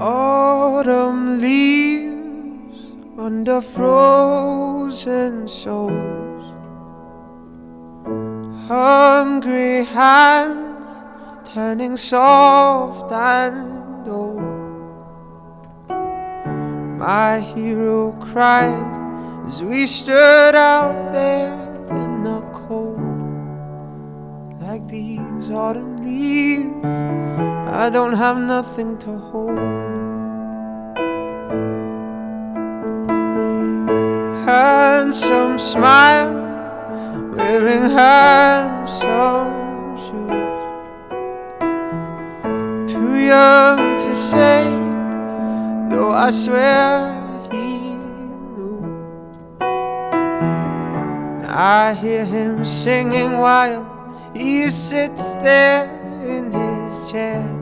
Autumn leaves under frozen souls, hungry hands turning soft and old. My hero cried as we stood out there in the cold. Like these autumn leaves, I don't have nothing to hold. Handsome smile, wearing handsome shoes, too young to say, though I swear he knew. I hear him singing while he sits there in his chair.